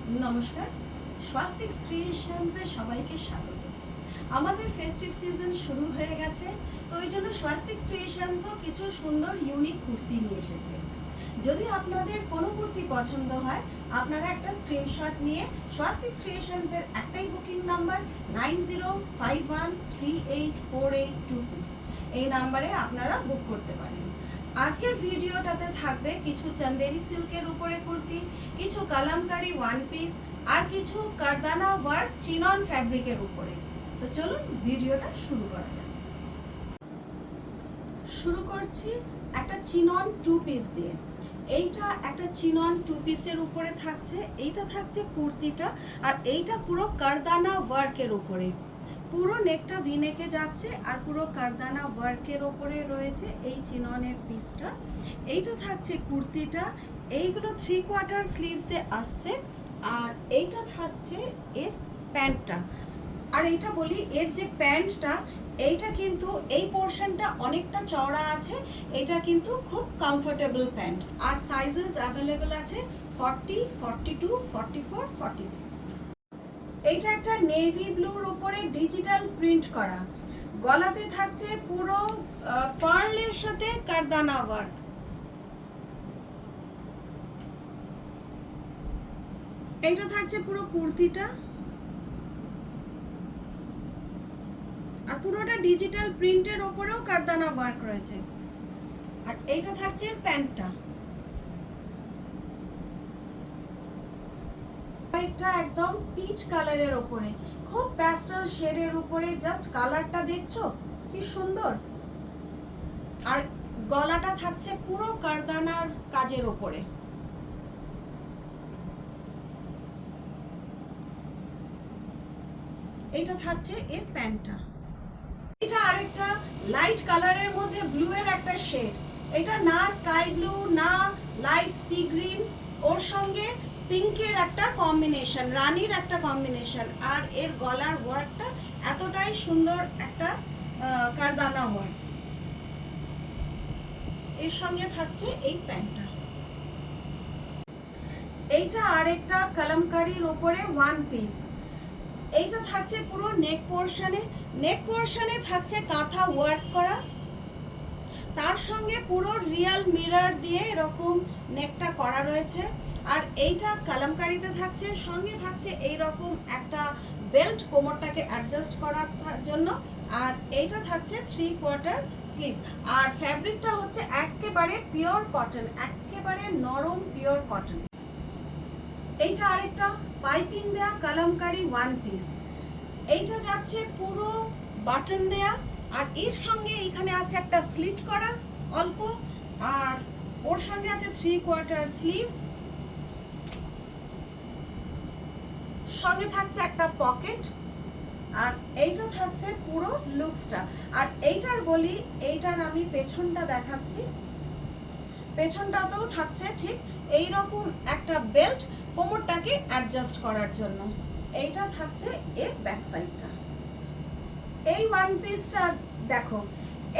নমস্কার, স্বাস্তিক ক্রিয়েশনসে সবাইকে স্বাগত। আমাদের ফেস্টিভ সিজন শুরু হয়ে গেছে, তো ওই জন্য স্বাস্তিক ক্রিয়েশনসও কিছু সুন্দর ইউনিক কুর্তি নিয়ে এসেছে। যদি আপনাদের কোনো কুর্তি পছন্দ হয়, আপনারা একটা স্ক্রিনশট নিয়ে স্বাস্তিক ক্রিয়েশনসের একটাই বুকিং নাম্বার 9051384826 এই নাম্বারে আপনারা বুক করতে পারেন। আজকের ভিডিওটাতে থাকবে কিছু চন্দেরি সিল্কের উপরে কুর্তি, কিছু কালামকারি ওয়ান পিস আর কিছু কারদানা ওয়ার্ক চিনন ফ্যাব্রিকের উপরে। তো চলুন ভিডিওটা শুরু করা যাক। শুরু করছি একটা চিনন টু পিস দিয়ে। এইটা একটা চিনন টু পিসের উপরে থাকছে, এইটা থাকছে কুর্তিটা, আর এইটা পুরো কারদানা ওয়ার্কের উপরে। পুরো নেকটা ভি নেকে যাচ্ছে আর পুরো কারদানা ওয়ার্কের ওপরে রয়েছে এই চিননের পিসটা। এইটা থাকছে কুর্তিটা, এইগুলো 3/4 স্লিভসে আসছে, আর এইটা থাকছে এর প্যান্টটা। আর এইটা বলি, এর যে প্যান্টটা এইটা কিন্তু এই পোর্শনটা অনেকটা চওড়া আছে, এটা কিন্তু খুব কমফোর্টেবল প্যান্ট। আর সাইজেস অ্যাভেলেবেল আছে 40, 42, 44, 46। এইটা একটা নেভি ব্লুর উপরে ডিজিটাল প্রিন্ট করা, গলাতে থাকছে পুরো পার্লের সাথে কারদানা ওয়ার্ক। এইটা থাকছে পুরো কুর্তিটা, আর পুরোটা ডিজিটাল প্রিন্টের ওপরেও কারদানা ওয়ার্ক রয়েছে। আর এইটা থাকছে প্যান্টটা, এটা একদম পিচ কালারের উপরে, খুব প্যাস্টেল শেডের উপরে। জাস্ট কালারটা দেখছো কি সুন্দর। আর গলাটা থাকছে পুরো কারদানার কাজের উপরে। এটা থাকছে এর প্যান্টটা। এটা আরেকটা লাইট কালারের মধ্যে ব্লু এর একটা শেড। এটা না স্কাই ব্লু না লাইট সি গ্রিন, ওর সঙ্গে পিঙ্কের একটা কম্বিনেশন, রানীর একটা কম্বিনেশন। আর এর গলার ওয়ার্কটা এতটাই সুন্দর, একটা কারদানা ওয়ার্ক। এর সঙ্গে থাকছে এই প্যান্টটা। এইটা আরেকটা কালামকারীর উপরে ওয়ান পিস। এইটা থাকছে পুরো নেক পোর্শনে থাকছে কাঁথা ওয়ার্ক করা, তার সঙ্গে পুরো রিয়েল মিরর দিয়ে এরকম নেকটা করা রয়েছে। আর এইটা কালামকারীতে থাকছে, সঙ্গে থাকছে এইরকম একটা বেল্ট কোমরটাকে অ্যাডজাস্ট করার জন্য। আর এইটা থাকছে 3/4 স্লিভস। আর ফ্যাব্রিকটা হচ্ছে একেবারে পিওর কটন, একেবারে নরম পিওর কটন। এইটা আরেকটা পাইপিং দেয়া কালামকারী ওয়ান পিস। এইটা যাচ্ছে পুরো বাটন দেয়া, আর এর সঙ্গে এখানে আছে একটা স্লিট করা অল্প, আর ওর সঙ্গে আছে 3/4 স্লিভস, সঙ্গে থাকছে একটা পকেট। আর এইটা থাকছে পুরো লুকসটা। আর এইটার বলি, এইটার আমি পেছনটা দেখাচ্ছি। পেছনটাতেও থাকছে ঠিক এইরকম একটা বেল্ট কোমরটাকে অ্যাডজাস্ট করার জন্য। এইটা থাকছে এর ব্যাক সাইডটা। এই ওয়ান পিসটা দেখো,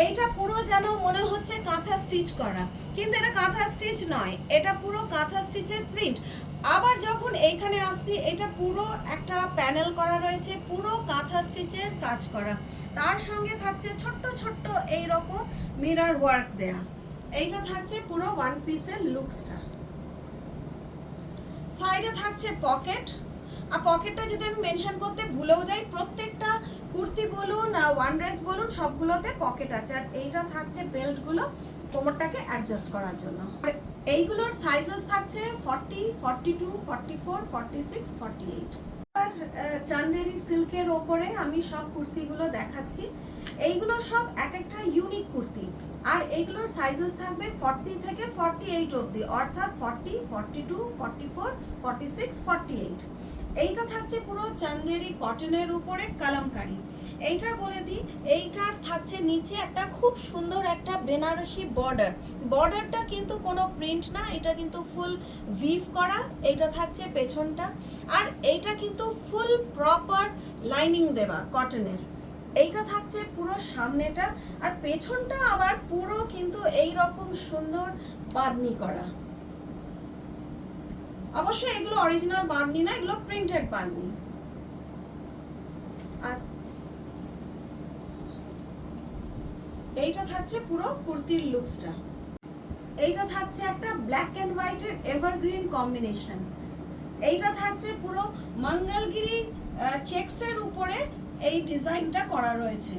এইটা পুরো যেন মনে হচ্ছে কাঁথা স্টিচ করা, কিন্তু এটা কাঁথা স্টিচ নয়, এটা পুরো কাঁথা স্টিচের প্রিন্ট। আবার যখন এইখানে আসছি, এটা পুরো একটা প্যানেল করা রয়েছে, পুরো কাঁথা স্টিচের কাজ করা। তার সঙ্গে থাকছে ছোট্ট ছোট্ট এইরকম মিরর ওয়ার্ক দেয়া। এইটা থাকছে পুরো ওয়ান পিসের লুকসটা। সাইডে থাকছে পকেট। আর পকেটটা যদি আমি মেনশন করতে ভুলেও যাই, প্রত্যেকটা কুর্তি বলুন ওয়ান ড্রেস বলুন সবগুলোতে পকেট আছে। আর এইটা থাকছে বেল্টগুলো কোমরটাকে অ্যাডজাস্ট করার জন্য। আর এইগুলোর সাইজেস থাকছে 40, 42, 44, 46, 48। আর চান্দেরি সিল্কের ওপরে আমি সব কুর্তিগুলো দেখাচ্ছি। এইগুলো সব এক একটা ইউনিক কুর্তি, আর এইগুলোর সাইজেস থাকবে 40 থেকে 48 অবধি, অর্থাৎ 40, 42, 44, 46, 48। এইটা থাকছে পুরো চান্দেরি কটনের উপরে কালামকারি। এইটার বলে দিই, এইটার থাকছে নিচে একটা খুব সুন্দর একটা বেনারসি বর্ডার। বর্ডারটা কিন্তু কোনো প্রিন্ট না, এটা কিন্তু ফুল ভিভ করা। এইটা থাকছে পেছনটা, আর এইটা কিন্তু ফুল প্রপার লাইনিং দেওয়া কটনের। এইটা থাকছে পুরো সামনেটা, আর পেছনটা আবার পুরো কিন্তু এই রকম সুন্দর বাঁধনি করা। অবশ্যই এগুলো অরিজিনাল বাঁধনি না, এগুলো প্রিন্টেড বাঁধনি। আর এইটা থাকছে পুরো কুর্তির লুকসটা। এইটা থাকছে একটা ব্ল্যাক অ্যান্ড হোয়াইটের এভারগ্রিন কম্বিনেশন। এইটা থাকছে পুরো মঙ্গলগিরি চেকসের উপরে এই ডিজাইনটা করা রয়েছে।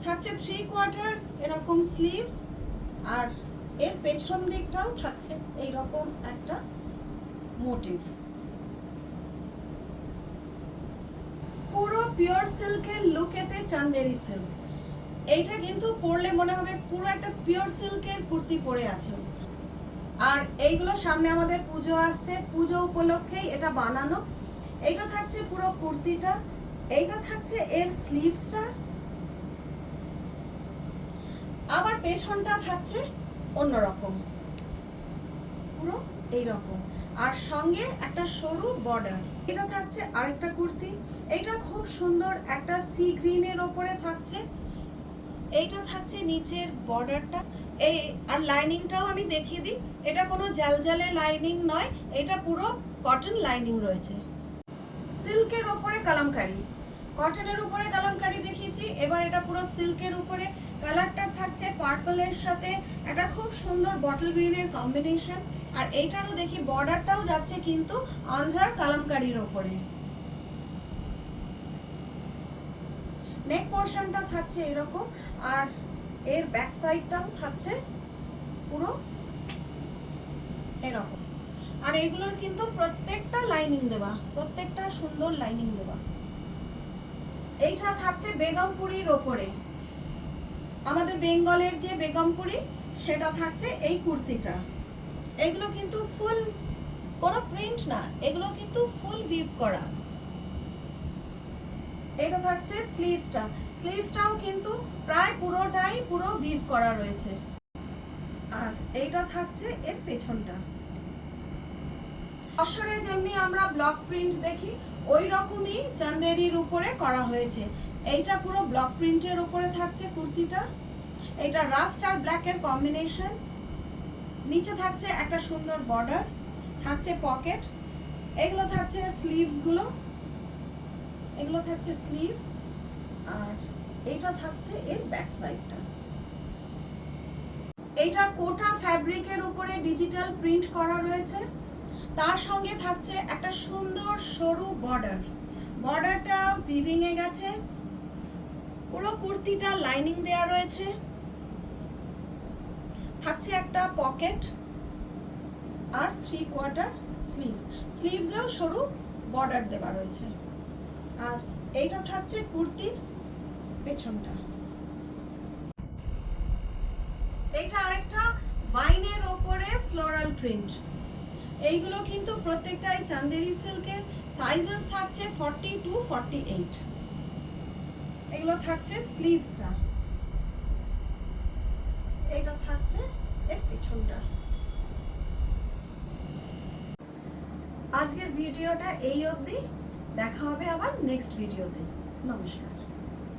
থাকছে 3/4 এরকম স্লিভস, আর এর পেছন দিকটাও থাকছে এইরকম একটা মোটিভ। পুরো পিওর সিল্কের লুকেতে চান্দেরি সিল্ক। এইটা কিন্তু পরলে মনে হবে পুরো একটা পিওর সিল্কের কুর্তি পরে আছে। আর এইগুলো সামনে আমাদের পুজো আসছে, পুজো উপলক্ষেই এটা বানানো। এইটা থাকছে পুরো কুর্তিটা, এইটা থাকছে এর স্লিভসটা, আবার পেছনটা থাকছে অন্যরকম পুরো এইরকম, আর সঙ্গে একটা সরু বর্ডার। এটা থাকছে আরেকটা কুর্তি, এটা খুব সুন্দর একটা সি গ্রিনের ওপরে থাকছে। এইটা থাকছে নিচের বর্ডারটা, এই আর লাইনিংটাও আমি দেখিয়ে দিই। এটা কোনো জালজালে লাইনিং নয়, এটা পুরো কটন লাইনিং রয়েছে। সিল্কের ওপরে কালামকারি, কটনের উপরে কালামকারি দেখিয়েছি, এবার এটা পুরো সিল্কের উপরে। কালারটা থাকছে পার্পলের সাথে একটা খুব সুন্দর বটল গ্রিনের কম্বিনেশন। আর এইটারও দেখি বর্ডারটাও যাচ্ছে কিন্তু আন্ধ্রার কালামকারির ওপরে। নেক পোর্শনটা থাকছে এরকম, আর এর ব্যাক সাইডটাও থাকছে পুরো এরকম। আর এগুলোর কিন্তু প্রত্যেকটা লাইনিং দেওয়া, প্রত্যেকটা সুন্দর লাইনিং দেওয়া। এইটা থাকছে বেগমপুরির ওপরে, আমাদের বেঙ্গলের যে বেগমপুরি সেটা থাকছে এই কুর্তিটা। এগুলো কিন্তু ফুল কোনো প্রিন্ট না, এগুলো কিন্তু ফুল উইভ করা। এটা থাকছে স্লিভসটা, স্লিভসটাও কিন্তু প্রায় পুরোটাই পুরো উইভ করা রয়েছে। আর এইটা থাকছে এর পেছনটা। আসরে যেমনি আমরা ব্লক প্রিন্ট দেখি ওই রকমই চান্দেরির উপরে করা হয়েছে। এইটা পুরো ব্লক প্রিন্টের উপরে থাকছে কুর্তিটা। এটা রাস্ট আর ব্ল্যাকের কম্বিনেশন। নিচে থাকছে একটা সুন্দর বর্ডার, থাকছে পকেট। এগুলো থাকছে স্লিভসগুলো, এগুলো থাকছে স্লিভস, আর এইটা থাকছে এর ব্যাক সাইডটা। এইটা কোটা ফ্যাব্রিকের উপরে ডিজিটাল প্রিন্ট করা রয়েছে, তার সঙ্গে থাকছে একটা সুন্দর সরু বর্ডার। বর্ডারটা উইভিং এ গেছে, পুরো কুর্তিটা লাইনিং দেয়া রয়েছে। থাকছে একটা পকেট আর 3/4 স্লিভস, স্লিভসেও সরু বর্ডার দেওয়া রয়েছে। আর এইটা থাকছে কুর্তির পেছনটা। এইটা আরেকটা ভাইনের ওপরে ফ্লোরাল প্রিন্ট। এইগুলো কিন্তু প্রত্যেকটাই চান্দেরি সিল্কের। সাইজেস থাকছে 40 to 48। এগুলো থাকছে স্লিভসটা, এটা থাকছে এর পেছনটা। আজকের ভিডিওটা এই অবধি, দেখা হবে আবার নেক্সট ভিডিওতে। নমস্কার।